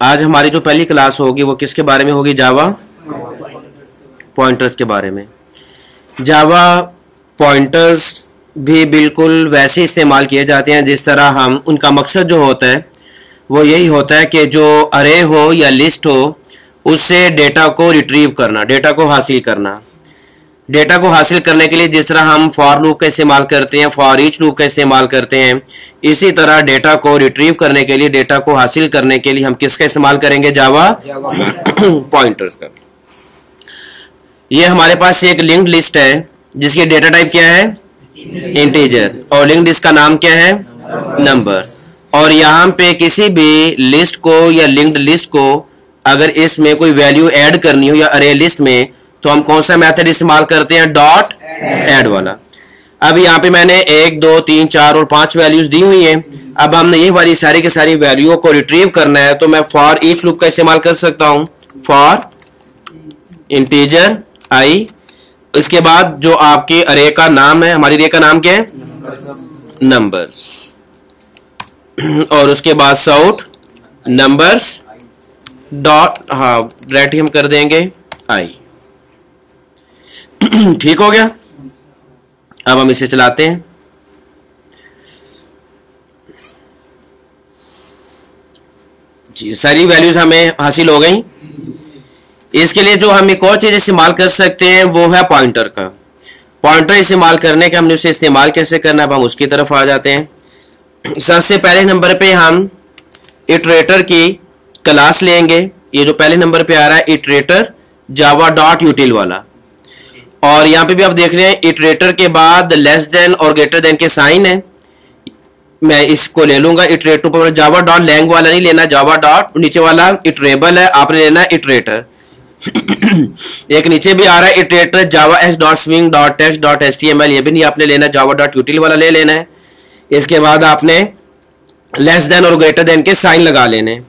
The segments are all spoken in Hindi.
आज हमारी जो पहली क्लास होगी वो किसके बारे में होगी? जावा पॉइंटर्स के बारे में। जावा पॉइंटर्स भी बिल्कुल वैसे इस्तेमाल किए जाते हैं जिस तरह हम, उनका मकसद जो होता है वो यही होता है कि जो अरे हो या लिस्ट हो उससे डेटा को रिट्रीव करना, डेटा को हासिल करना। डेटा को हासिल करने के लिए जिस तरह हम फॉर लूप का इस्तेमाल करते हैं, फॉर ईच लूप का इस्तेमाल करते हैं, इसी तरह डेटा को रिट्रीव करने के लिए, डेटा को हासिल करने के लिए हम किसका इस्तेमाल करेंगे? जावा पॉइंटर्स का। ये हमारे पास एक लिंक्ड लिस्ट है जिसकी डेटा टाइप क्या है? इंटीजर, और लिंक्ड लिस्ट का नाम क्या है? नंबर। और यहाँ पे किसी भी लिस्ट को या लिंक्ड लिस्ट को अगर इसमें कोई वैल्यू ऐड करनी हो या अरे लिस्ट में, तो हम कौन सा मेथड इस्तेमाल करते हैं? डॉट ऐड वाला। अब यहाँ पे मैंने 1 2 3 4 और 5 वैल्यूज दी हुई हैं। अब हमने ये वाली सारी की सारी वैल्यूओं को रिट्रीव करना है, तो मैं फॉर ईच लूप का इस्तेमाल कर सकता हूँ। फॉर इंटीजर आई, इसके बाद जो आपके अरे का नाम है, हमारी अरे का नाम क्या है? नंबर्स। और उसके बाद साउट नंबर्स डॉट, हाँ ब्रैकेट हम कर देंगे आई। ठीक हो गया। अब हम इसे चलाते हैं। जी, सारी वैल्यूज हमें हासिल हो गई। इसके लिए जो हम एक और चीज इस्तेमाल कर सकते हैं वो है पॉइंटर का। पॉइंटर इस्तेमाल करने का हमने उसे इस्तेमाल कैसे करना, अब हम उसकी तरफ आ जाते हैं। सबसे पहले नंबर पे हम इटरेटर की क्लास लेंगे। ये जो पहले नंबर पे आ रहा है इटरेटर जावा डॉट यूटिल वाला, और यहाँ पे भी आप देख रहे हैं इटरेटर के बाद लेस देन और ग्रेटर देन के साइन है। मैं इसको ले लूंगा इटरेटर पर। जावा डॉट लैंग वाला नहीं लेना, जावा डॉट नीचे वाला इटरेबल है, आपने लेना इटरेटर। एक नीचे भी आ रहा है इटरेटर जावा S dot swing dot text dot HTML, ये भी नहीं आपने लेना, जावा डॉट यूटिल वाला ले लेना है। इसके बाद आपने लेस देन और ग्रेटर देन के साइन लगा लेने।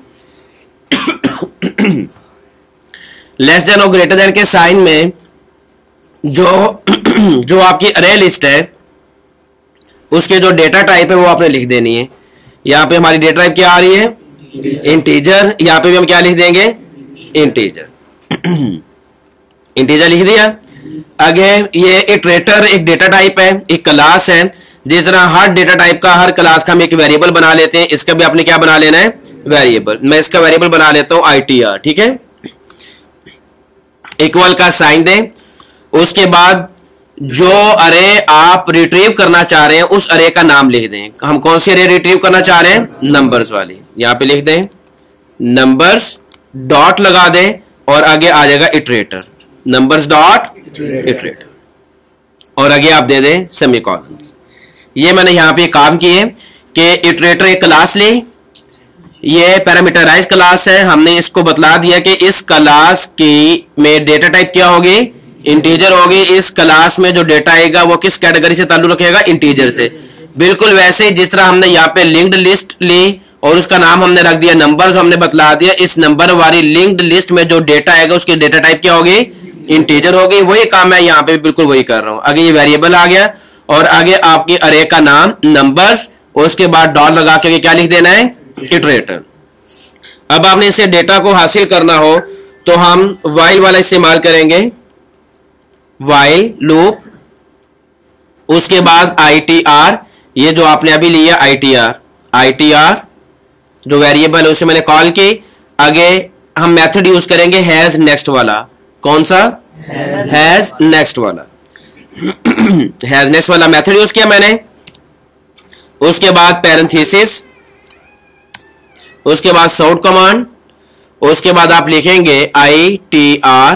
लेस देन और ग्रेटर देन के साइन में जो आपकी अरे लिस्ट है उसके जो डेटा टाइप है वो आपने लिख देनी है। यहाँ पे हमारी डेटा टाइप क्या आ रही है? इंटीजर। यहाँ पे भी हम क्या लिख देंगे? इंटीजर। इंटीजर लिख दिया। आगे ये इटरेटर एक डेटा टाइप है, एक क्लास है। जिस तरह हर डेटा टाइप का, हर क्लास का हम एक वेरिएबल बना लेते हैं, इसका भी आपने क्या बना लेना है? वेरिएबल। मैं इसका वेरिएबल बना लेता हूं ITR, ठीक है। इक्वल का साइन दें। उसके बाद जो अरे आप रिट्रीव करना चाह रहे हैं उस अरे का नाम लिख दें। हम कौन सी अरे रिट्रीव करना चाह रहे हैं? नंबर्स वाली। यहां पे लिख दें नंबर्स, डॉट लगा दें और आगे आ जाएगा इटरेटर, नंबर्स डॉट इटरेटर, और आगे आप दे दें सेमीकोलन। ये मैंने यहां पे काम किए कि इटरेटर एक क्लास ली, ये पैरामीटराइज क्लास है। हमने इसको बतला दिया कि इस क्लास की में डेटा टाइप क्या होगी? इंटीजर होगी। इस क्लास में जो डेटा आएगा वो किस कैटेगरी से ताल्लुक रखेगा? इंटीजर से। बिल्कुल वैसे ही जिस तरह हमने यहाँ पे लिंक्ड लिस्ट ली और उसका नाम हमने रख दिया नंबर, हमने बतला दिया इस नंबर वाली लिंक्ड लिस्ट में जो डेटा आएगा उसकी डेटा टाइप क्या होगी? इंटीजर होगी। वही काम है यहाँ पे बिल्कुल वही कर रहा हूँ। आगे ये वेरिएबल आ गया और आगे आपकी अरे का नाम नंबर्स, और उसके बाद डॉट लगा के क्या लिख देना है? इटरेटर। अब आपने इसे डेटा को हासिल करना हो तो हम वाइल वाला इस्तेमाल करेंगे, वाइल लूप। उसके बाद ITR, ये जो आपने अभी लिया ITR जो वेरिएबल है उसे मैंने कॉल की। आगे हम मेथड यूज करेंगे हैज नेक्स्ट वाला। कौन सा? हैज नेक्स्ट वाला। हैज नेक्स्ट वाला मेथड यूज किया मैंने। उसके बाद पैरेंथेसिस, उसके बाद साउट कमांड, उसके बाद आप लिखेंगे ITR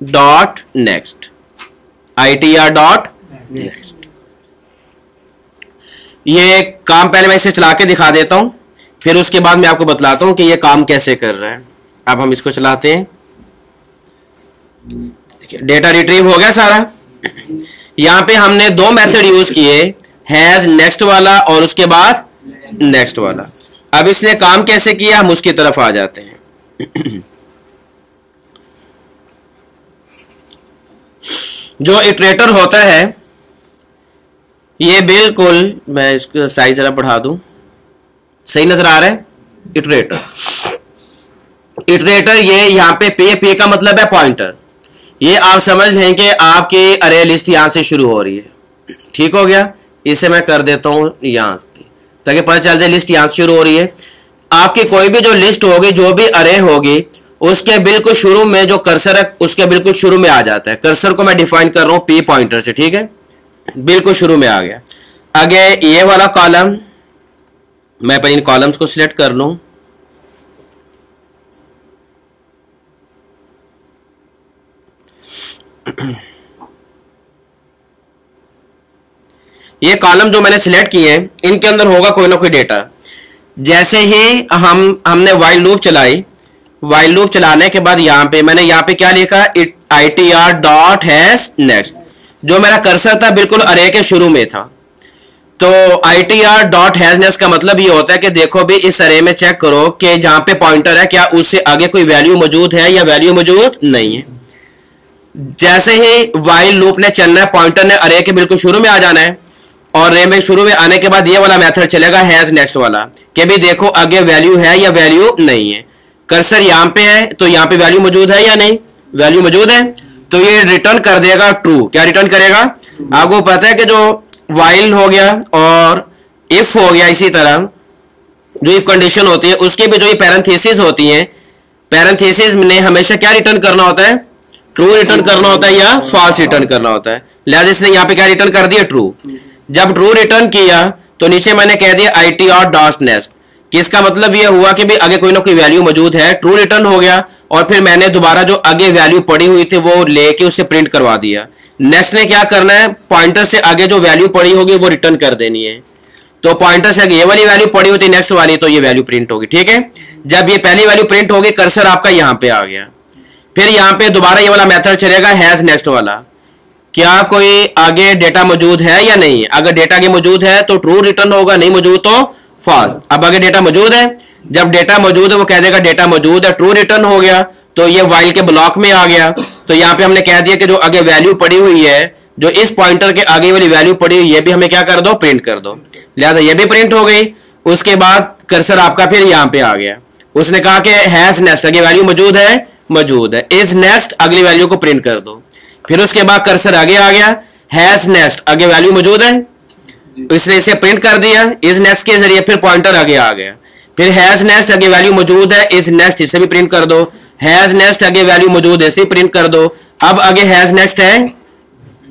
dot next, ITR dot next. ये काम पहले मैं इसे चला के दिखा देता हूं, फिर उसके बाद मैं आपको बतलाता हूं कि ये काम कैसे कर रहा है। अब हम इसको चलाते हैं। डेटा रिट्रीव हो गया सारा। यहां पे हमने दो मेथड यूज किए, हैज नेक्स्ट वाला और उसके बाद नेक्स्ट वाला। अब इसने काम कैसे किया हम उसकी तरफ आ जाते हैं। जो इटरेटर होता है ये बिल्कुल, मैं इसका साइज जरा बढ़ा दूं, सही नजर आ रहा है? इटरेटर इटरेटर ये यहाँ पे पे का मतलब है पॉइंटर। ये आप समझ लें कि आपकी अरे लिस्ट यहां से शुरू हो रही है। ठीक हो गया, इसे मैं कर देता हूं यहां पे ताकि पता चल जाए लिस्ट यहां से शुरू हो रही है। आपकी कोई भी जो लिस्ट होगी, जो भी अरे होगी, उसके बिल्कुल शुरू में जो कर्सर है उसके बिल्कुल शुरू में आ जाता है। कर्सर को मैं डिफाइन कर रहा हूं पी पॉइंटर से। ठीक है, बिल्कुल शुरू में आ गया। आगे ये वाला कॉलम, मैं पहले इन कॉलम्स को सिलेक्ट कर लूं। ये कॉलम जो मैंने सिलेक्ट किए हैं, इनके अंदर होगा कोई ना कोई डेटा। जैसे ही हमने वाइल लूप चलाई, वाइल लूप चलाने के बाद मैंने यहाँ पे क्या लिखा, it ITR dot has next. जो मेरा कर्सर था बिल्कुल अरे के शुरू में था, तो ITR डॉट हैज नेक्स्ट का मतलब ये होता है कि देखो भी इस अरे में चेक करो कि जहां पे पॉइंटर है क्या उससे आगे कोई वैल्यू मौजूद है या वैल्यू मौजूद नहीं है। जैसे ही वाइल लूप ने चलना है, पॉइंटर ने अरे के बिल्कुल शुरू में आ जाना है, और अरे में शुरू में आने के बाद ये वाला मेथड चलेगा हैज नेक्स्ट वाला, कि भी देखो आगे वैल्यू है या वैल्यू नहीं है। कर्सर यहाँ पे है तो यहाँ पे वैल्यू मौजूद है या नहीं, वैल्यू मौजूद है, तो ये रिटर्न कर देगा ट्रू। क्या रिटर्न करेगा, आपको पता है कि जो वाइल हो गया और इफ हो गया, इसी तरह जो इफ कंडीशन होती है उसके भी जो ये पैरेंथेसिस होती है, पैरेंथेसिस में हमेशा क्या रिटर्न करना होता है, ट्रू रिटर्न करना होता है या फॉल्स रिटर्न करना होता है। लिहाजा इसने यहाँ पे क्या रिटर्न कर दिया, ट्रू। जब ट्रू रिटर्न किया तो नीचे मैंने कह दिया ITR डॉट नेक्स्ट, कि इसका मतलब यह हुआ कि भी आगे कोई ना कोई वैल्यू मौजूद है, ट्रू रिटर्न हो गया, और फिर मैंने दोबारा जो आगे वैल्यू पड़ी हुई थी वो लेके उसे प्रिंट करवा दिया। नेक्स्ट ने क्या करना है, पॉइंटर से आगे जो वैल्यू पड़ी होगी वो रिटर्न कर देनी है। तो पॉइंटर से आगे ये वाली वैल्यू पड़ी होती नेक्स्ट वाली, तो ये वैल्यू प्रिंट होगी। ठीक है, जब ये पहली वैल्यू प्रिंट होगी, कर्सर आपका यहाँ पे आ गया, फिर यहाँ पे दोबारा ये वाला मेथड चलेगा हैज नेक्स्ट वाला, क्या कोई आगे डेटा मौजूद है या नहीं है। अगर डेटा आगे मौजूद है तो ट्रू रिटर्न होगा, नहीं मौजूद तो फॉल्स। अब आगे डेटा मौजूद है, जब डेटा मौजूद है वो कह देगा डेटा मौजूद है, ट्रू रिटर्न हो गया, तो ये वाइल के ब्लॉक में आ गया। तो यहाँ पे हमने कह दिया कि जो आगे वैल्यू पड़ी हुई है, जो इस पॉइंटर के आगे वाली वैल्यू पड़ी हुई, ये भी हमें क्या कर दो, प्रिंट कर दो। लिहाजा ये भी प्रिंट हो गई। उसके बाद कर्सर आपका फिर यहाँ पे आ गया, उसने कहा कि हैज नेक्स्ट आगे वैल्यू मौजूद है, मौजूद है, इज नेक्स्ट अगली वैल्यू को प्रिंट कर दो। फिर उसके बाद कर्सर आगे आ गया, हैज नेक्स्ट आगे वैल्यू मौजूद है, इसने इसे प्रिंट कर दिया, इज नेक्स्ट के जरिए फिर पॉइंटर आगे आ गया। फिर हैज नेक्स्ट आगे वैल्यू मौजूद है, इज नेक्स्ट इसे भी प्रिंट कर दो, हैज नेक्स्ट आगे वैल्यू मौजूद है, इसे प्रिंट कर दो। अब आगे हैज नेक्स्ट है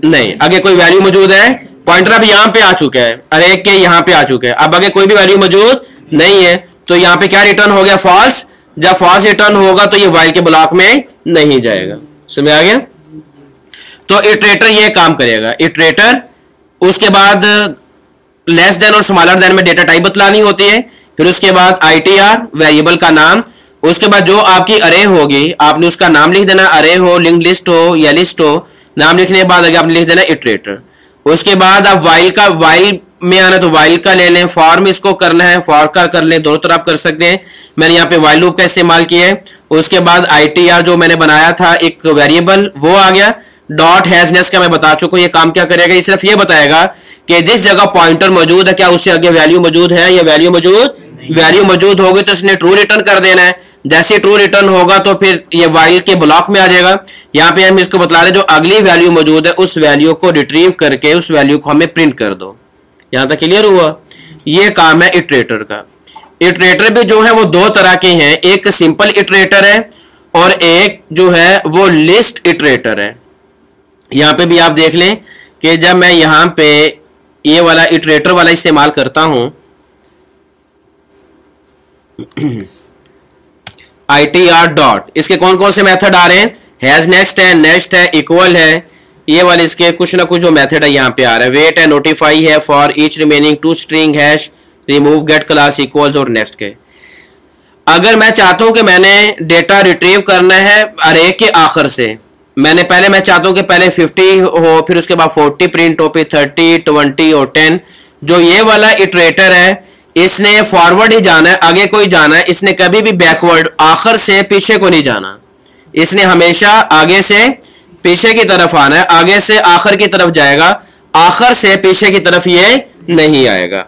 नहीं, आगे कोई वैल्यू मौजूद है, पॉइंटर अब यहाँ पे आ चुका है, अरे के यहाँ पे आ चुका है, अब आगे कोई भी वैल्यू मौजूद नहीं है, तो यहाँ पे क्या रिटर्न हो गया, फॉल्स। जब फॉल्स रिटर्न होगा तो ये वाइल के ब्लॉक में नहीं जाएगा। समझ आ गया। तो इटरेटर ये काम करेगा। इटरेटर उसके बाद लेस देन और स्मॉलर देन में डेटा टाइप बतलानी होती है, फिर उसके बाद ITR वेरिएबल का नाम, उसके बाद जो आपकी अरे होगी आपने उसका नाम लिख देना, अरे हो, लिंक लिस्ट हो या लिस्ट हो, नाम लिखने के बाद आगे आपने लिख देना इटरेटर। उसके बाद आप वाइल में आना तो वाइल का ले लें, फॉर में इसको करना है फॉर का कर लें, दोनों तरफ कर सकते हैं। मैंने यहाँ पे वाइल लूप का इस्तेमाल किया है। उसके बाद ITR जो मैंने बनाया था एक वेरिएबल वो आ गया। डॉट हैजनेस का मैं बता चुका हूं, ये काम क्या करेगा, ये सिर्फ ये बताएगा कि जिस जगह पॉइंटर मौजूद है क्या उससे आगे वैल्यू मौजूद है या वैल्यू मौजूद होगी तो इसने ट्रू रिटर्न कर देना है। जैसे ट्रू रिटर्न होगा तो फिर ये वाइल के ब्लॉक में आ जाएगा। यहाँ पे हम इसको बता रहे हैं जो अगली वैल्यू मौजूद है उस वैल्यू को रिट्रीव करके उस वैल्यू को हमें प्रिंट कर दो। यहां तक क्लियर हुआ। ये काम है इटरेटर का। इटरेटर भी जो है वो दो तरह के हैं, एक सिंपल इटरेटर है और एक जो है वो लिस्ट इटरेटर है। यहां पे भी आप देख लें कि जब मैं यहां पे ये वाला इटरेटर वाला इस्तेमाल करता हूं ITR डॉट, इसके कौन कौन से मेथड आ रहे हैं, हैज नेक्स्ट है, इक्वल है, ये वाले इसके कुछ ना कुछ जो मेथड है यहाँ पे आ रहा है। वेट है, नोटिफाई है, for each remaining to string, hash, remove, get class, equals और नेक्स्ट के। अगर मैं चाहता हूं कि मैंने डेटा रिट्रीव करना है अरे के आखिर से, मैं चाहता हूं कि पहले 50 हो, फिर उसके बाद 40 प्रिंट हो, फिर 30, 20 और 10। जो ये वाला इटरेटर है इसने फॉरवर्ड ही जाना है, आगे कोई जाना है, इसने कभी भी बैकवर्ड आखिर से पीछे को नहीं जाना, इसने हमेशा आगे से पीछे की तरफ आना है, आगे से आखिर की तरफ जाएगा, आखिर से पीछे की तरफ ये नहीं आएगा।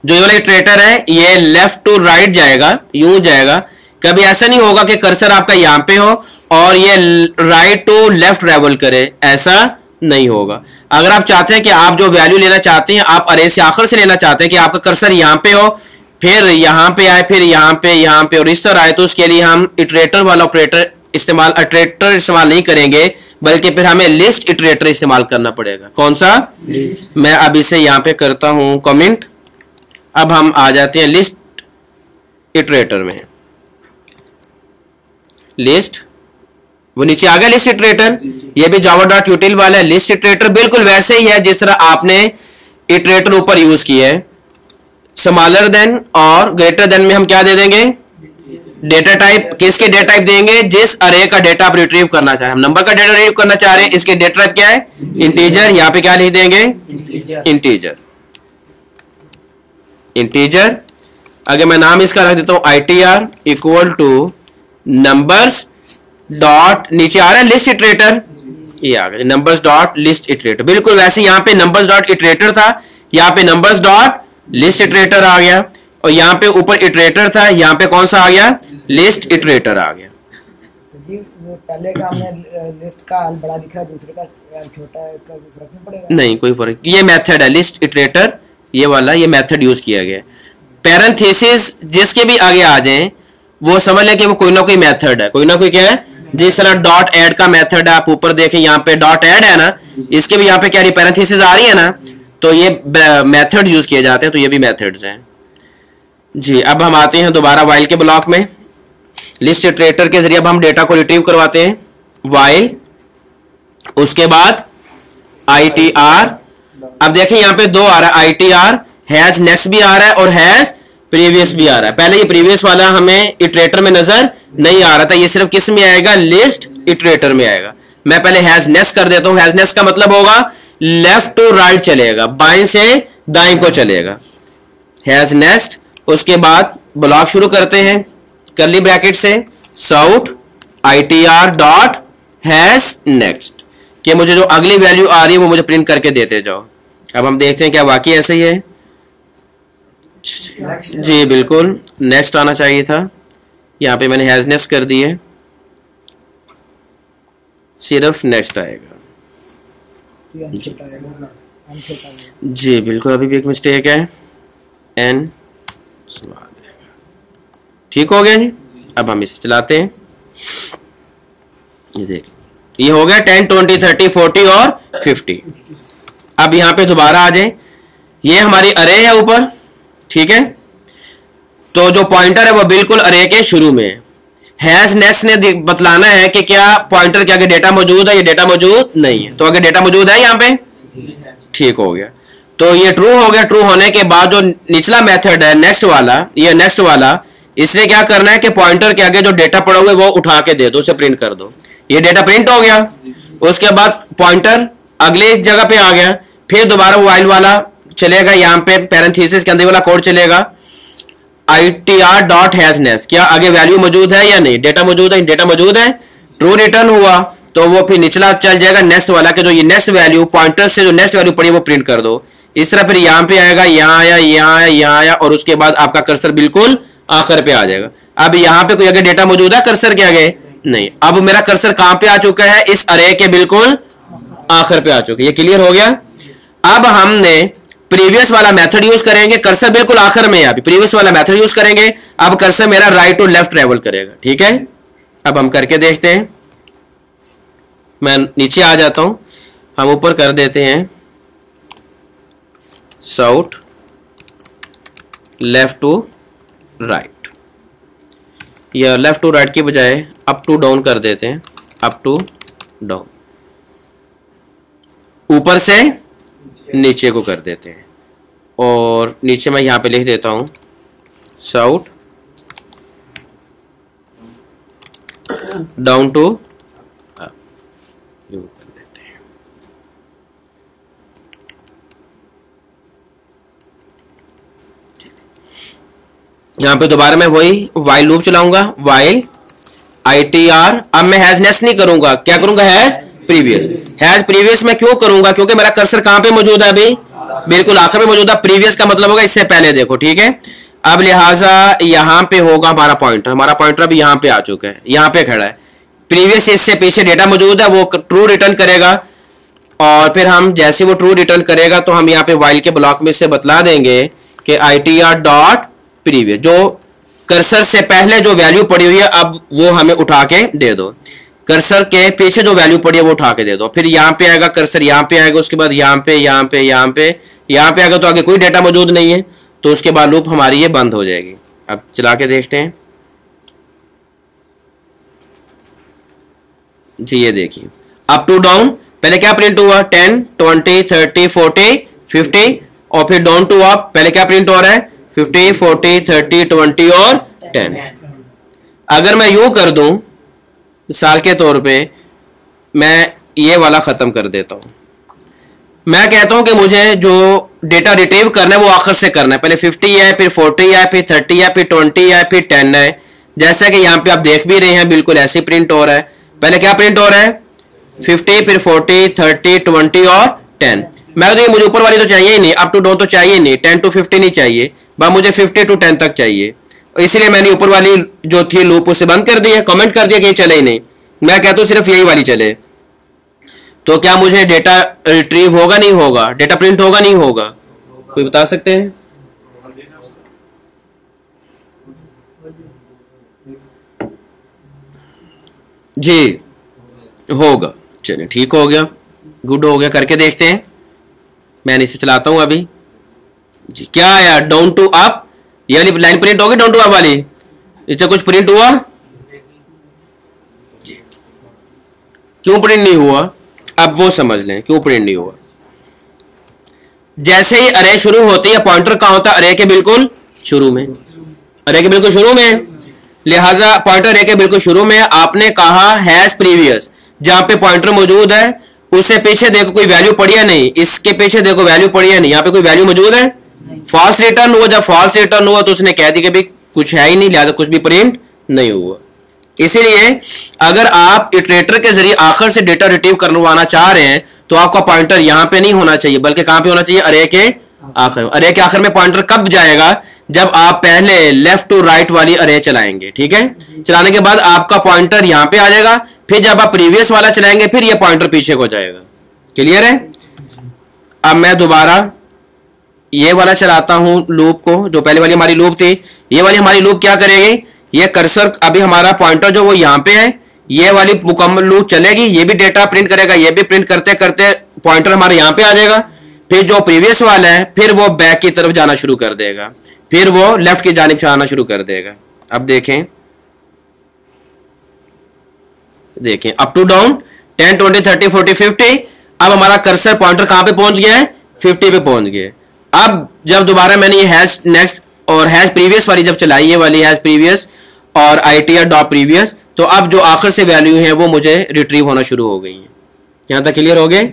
जो ये वाला इटरेटर है ये लेफ्ट टू राइट जाएगा, यूं जाएगा, कभी ऐसा नहीं होगा कि कर्सर आपका यहां पे हो और ये राइट टू लेफ्ट ट्रेवल करे, ऐसा नहीं होगा। अगर आप चाहते हैं कि आप जो वैल्यू लेना चाहते हैं आप अरे से आखिर से लेना चाहते हैं कि आपका कर्सर यहां पे हो, फिर यहां पे आए, फिर यहां पे और इस तरह आए, तो उसके लिए हम इटरेटर वाला ऑपरेटर इस्तेमाल नहीं करेंगे, बल्कि फिर हमें लिस्ट इटरेटर इस्तेमाल करना पड़ेगा। कौन सा? मैं अब इसे यहां पे करता हूं कमेंट। अब हम आ जाते हैं लिस्ट इटरेटर में। लिस्ट, वो नीचे आ गया लिस्ट इटरेटर। ये भी java.util वाला है। लिस्ट इटरेटर बिल्कुल वैसे ही है जिस तरह आपने इटरेटर ऊपर यूज किया है। स्मॉलर देन और ग्रेटर देन में हम क्या दे देंगे? Data type. किसके डेटा टाइप देंगे? जिस अरे का डेटा आप रिट्रीव करना चाहें। हम नंबर का डेटा रिट्रीव करना चाह रहे हैं, इसके डेटा टाइप क्या है? इंटीजर। यहां पे क्या लिख देंगे? इंटीजर। इंटीजर। अगर मैं नाम इसका रख देता हूं ITR equal two numbers dot, नीचे आ रहा है लिस्ट इटरेटर, ये आ गया नंबर्स डॉट लिस्ट इटरेटर। बिल्कुल वैसे यहां पे नंबर्स डॉट इटरेटर था, यहां पे नंबर्स डॉट लिस्ट इटरेटर आ गया, और यहां पे ऊपर इटरेटर था, यहां पे कौन सा आ गया? लिस्ट इटरेटर आ गया। तो जी वो पहले का हमने लिस्ट का हल बड़ा दिखा, दूसरे का छोटा है, इसका कोई फर्क नहीं पड़ेगा? नहीं, कोई फर्क। ये मेथड है लिस्ट इटरेटर, ये वाला ये मेथड यूज किया गया। पैरेंथेसिस जिसके भी आगे आ जाए वो समझ लें कि वो कोई ना कोई मेथड है, कोई ना कोई क्या है। जिस तरह डॉट ऐड का मेथड है, आप ऊपर देखें यहाँ पे डॉट ऐड है ना, इसके भी यहाँ पे क्या पैरेंथेसिस आ रही है ना, तो ये मेथड यूज किए जाते हैं, तो ये भी मेथड्स हैं जी। अब हम आते हैं दोबारा वाइल के ब्लॉक में। लिस्ट इटरेटर के जरिए अब हम डेटा को रिट्रीव करवाते हैं। वाइल, उसके बाद ITR। अब देखें यहाँ पे दो आ रहा है, ITR हैज नेक्स्ट भी आ रहा है और हैज प्रीवियस भी आ रहा है। पहले ये प्रीवियस वाला हमें इटरेटर में नजर नहीं आ रहा था, ये सिर्फ किस में आएगा? लिस्ट इटरेटर में आएगा। मैं पहले हैज नेक्स्ट कर देता हूं। हैज नेक्स्ट का मतलब होगा लेफ्ट टू राइट चलेगा, बाएं से दाएं को चलेगा। हैज नेक्स्ट, उसके बाद ब्लॉक शुरू करते हैं कर्ली ब्रैकेट से, sout ITR dot has next, कि मुझे जो अगली वैल्यू आ रही है वो मुझे प्रिंट करके देते जाओ। अब हम देखते हैं क्या वाकई ऐसा ही है जी। बिल्कुल नेक्स्ट आना चाहिए था, यहां पे मैंने हैज नेक्स्ट कर दिए, सिर्फ नेक्स्ट आएगा जी। बिल्कुल अभी भी एक मिस्टेक है, एन ठीक हो गया जी। अब हम इसे चलाते हैं, ये देखिए ये हो गया 10 20 30 40 और 50। अब यहां पे दोबारा आ जाए, ये हमारी अरे है ऊपर, ठीक है, तो जो पॉइंटर है वो बिल्कुल अरे के शुरू में है। हैज नेक्स्ट ने बतलाना है कि क्या पॉइंटर के आगे डेटा मौजूद है, ये डेटा मौजूद नहीं है, तो आगे डेटा मौजूद है यहाँ पे, ठीक हो गया। तो ये ट्रू हो गया। ट्रू होने के बाद जो निचला मेथड है नेक्स्ट वाला, ये नेक्स्ट वाला, इसने क्या करना है कि पॉइंटर के आगे जो डेटा पड़ा हुआ है वो उठा के दे दो, उसे प्रिंट कर दो। ये डेटा प्रिंट हो गया, उसके बाद पॉइंटर अगले जगह पे आ गया, फिर दोबारा वाइल वाला चलेगा, यहाँ पे पैरेंथेसिस के अंदर वाला कोड चलेगा ITR डॉट हैज नेक्स्ट, क्या आगे वैल्यू मौजूद है या नहीं? डेटा मौजूद है, डेटा मौजूद है, ट्रू रिटर्न हुआ, तो वो फिर निचला चल जाएगा नेक्स्ट वाला के जो ये नेक्स्ट वैल्यू पॉइंटर से जो नेक्स्ट वैल्यू पड़ी वो प्रिंट कर दो। इस तरह फिर यहाँ पे आएगा, यहाँ आया, यहाँ आया, यहाँ आया, और उसके बाद आपका कर्सर बिल्कुल आखिर पे आ जाएगा। अब यहाँ पे कोई अगर डेटा मौजूद है कर्सर के आगे? नहीं। अब मेरा कर्सर कहां पे आ चुका है? इस अरे के बिल्कुल आखिर पे आ चुका है। ये क्लियर हो गया। अब हमने प्रीवियस वाला मेथड यूज करेंगे, कर्सर बिल्कुल आखिर में है, अभी प्रीवियस वाला मेथड यूज करेंगे। अब कर्सर मेरा राइट टू लेफ्ट ट्रेवल करेगा, ठीक है। अब हम करके देखते हैं, मैं नीचे आ जाता हूं, हम ऊपर कर देते हैं साउट लेफ्ट टू राइट, या लेफ्ट टू राइट की बजाय अप टू डाउन कर देते हैं, अप टू डाउन, ऊपर से नीचे को कर देते हैं, और नीचे मैं यहां पे लिख देता हूं साउट डाउन टू कर देते हैं। यहां पे दोबारा मैं वही वाइल लूप चलाऊंगा, वाइल ITR। अब मैं हैज नेक्स्ट नहीं करूंगा, क्या करूंगा? Has previous. हैज प्रीवियस में क्यों करूंगा? क्योंकि मेरा कर्सर कहां पे मौजूद है? अभी बिल्कुल आखिर में मौजूद है। प्रीवियस का मतलब होगा इससे पहले, देखो, ठीक है। अब लिहाजा यहाँ पे होगा हमारा पॉइंटर अभी यहाँ पे आ चुका है, यहाँ पे खड़ा है। प्रीवियस इससे पीछे डेटा मौजूद है, वो ट्रू रिटर्न करेगा। और फिर हम जैसे वो ट्रू रिटर्न करेगा तो हम यहाँ पे वाइल के ब्लॉक में से बतला देंगे कि ITR.previous, जो कर्सर से पहले जो वैल्यू पड़ी हुई है अब वो हमें उठा के दे दो, कर्सर के पीछे जो वैल्यू पड़ी है वो उठा के दे दो। फिर यहाँ पे आएगा कर्सर, यहाँ पे आएगा, उसके बाद यहाँ पे आएगा, तो आगे कोई डेटा मौजूद नहीं है, तो उसके बाद लूप हमारी ये बंद हो जाएगी। अब चला के देखते हैं जी, ये देखिए अप टू डाउन पहले क्या प्रिंट हुआ 10, 20, 30, 40, 50, और फिर डाउन टू अप पहले क्या प्रिंट हो रहा है 50, 40, 30, 20 और 10। अगर मैं यूं कर दूं मिसाल के तौर पे, मैं ये वाला खत्म कर देता हूं, मैं कहता हूं कि मुझे जो डेटा रिट्रीव करना है वो आखिर से करना है, पहले 50 है, फिर 40 है, फिर 30 है, फिर 20 है, फिर 10 है। जैसा कि यहाँ पे आप देख भी रहे हैं बिल्कुल ऐसे प्रिंट हो रहा है। पहले क्या प्रिंट हो रहा है 50, फिर 40, 30, 20 और 10। मैं तो ये मुझे ऊपर वाली तो चाहिए ही नहीं, अप टू डाउन तो चाहिए नहीं, 10 to 50 नहीं चाहिए, बस मुझे 50 to 10 तक चाहिए। इसलिए मैंने ऊपर वाली जो थी लूप उसे बंद कर दिया, कमेंट कर दिया कि ये चले ही नहीं। मैं कहता हूँ सिर्फ यही वाली चले, तो क्या मुझे डेटा रिट्रीव होगा नहीं होगा, डेटा प्रिंट होगा नहीं होगा, कोई बता सकते हैं? जी होगा, चलिए ठीक हो गया, गुड हो गया, करके देखते हैं। मैं इसे चलाता हूं अभी जी। क्या आया डाउन टू अप, ये वाली लाइन प्रिंट होगी डाउन टू अप वाली, इससे कुछ प्रिंट हुआ जी? क्यों प्रिंट नहीं हुआ, अब वो समझ लें क्यों प्रिंट नहीं हुआ। जैसे ही अरे शुरू होती है पॉइंटर कहां होता है, अरे के बिल्कुल शुरू में, अरे के बिल्कुल शुरू में, लिहाजा पॉइंटर अरे के बिल्कुल शुरू में आपने कहा हैज प्रीवियस, जहां पे पॉइंटर मौजूद है उससे पीछे देखो कोई वैल्यू पड़ी है नहीं, इसके पीछे देखो वैल्यू पड़ी है नहीं, यहाँ पे कोई वैल्यू मौजूद है, फॉल्स रिटर्न हुआ। जब फॉल्स रिटर्न हुआ तो उसने कह दी कि भाई कुछ है ही नहीं, लिहाजा कुछ भी प्रिंट नहीं हुआ। इसीलिए अगर आप इटरेटर के जरिए आखिर से डेटा रिट्रीव करवाना चाह रहे हैं तो आपका पॉइंटर यहाँ पे नहीं होना चाहिए, बल्कि कहां पे होना चाहिए, अरे के आखिर। अरे के आखिर में पॉइंटर कब जाएगा, जब आप पहले लेफ्ट टू राइट वाली अरे चलाएंगे, ठीक है। चलाने के बाद आपका पॉइंटर यहाँ पे आ जाएगा, फिर जब आप प्रीवियस वाला चलाएंगे फिर ये पॉइंटर पीछे को जाएगा। क्लियर है? अब मैं दोबारा ये वाला चलाता हूं लूप को, जो पहले वाली हमारी लूप थी। ये वाली हमारी लूप क्या करेगी, ये कर्सर अभी हमारा पॉइंटर जो वो यहाँ पे है, ये वाली मुकम्मल लूप चलेगी, ये भी डेटा प्रिंट करेगा, ये भी प्रिंट करते करते पॉइंटर हमारे यहाँ पे आ जाएगा। फिर जो प्रीवियस वाला है फिर वो बैक की तरफ जाना शुरू कर देगा, फिर वो लेफ्ट की जानिब से आना शुरू कर देगा। अब देखें अप टू डाउन 10, 20, 30, 40, 50। अब हमारा कर्सर पॉइंटर कहां पे पहुंच गया है, 50 पे पहुंच गया। अब जब दोबारा मैंने ये हैज नेक्स्ट और हैज प्रीवियस वाली जब चलाई, ये वाली हैज प्रीवियस और ITR.previous, तो अब जो आखिर से वैल्यू है वो मुझे रिट्रीव होना शुरू हो गई है। यहां तक क्लियर हो गए?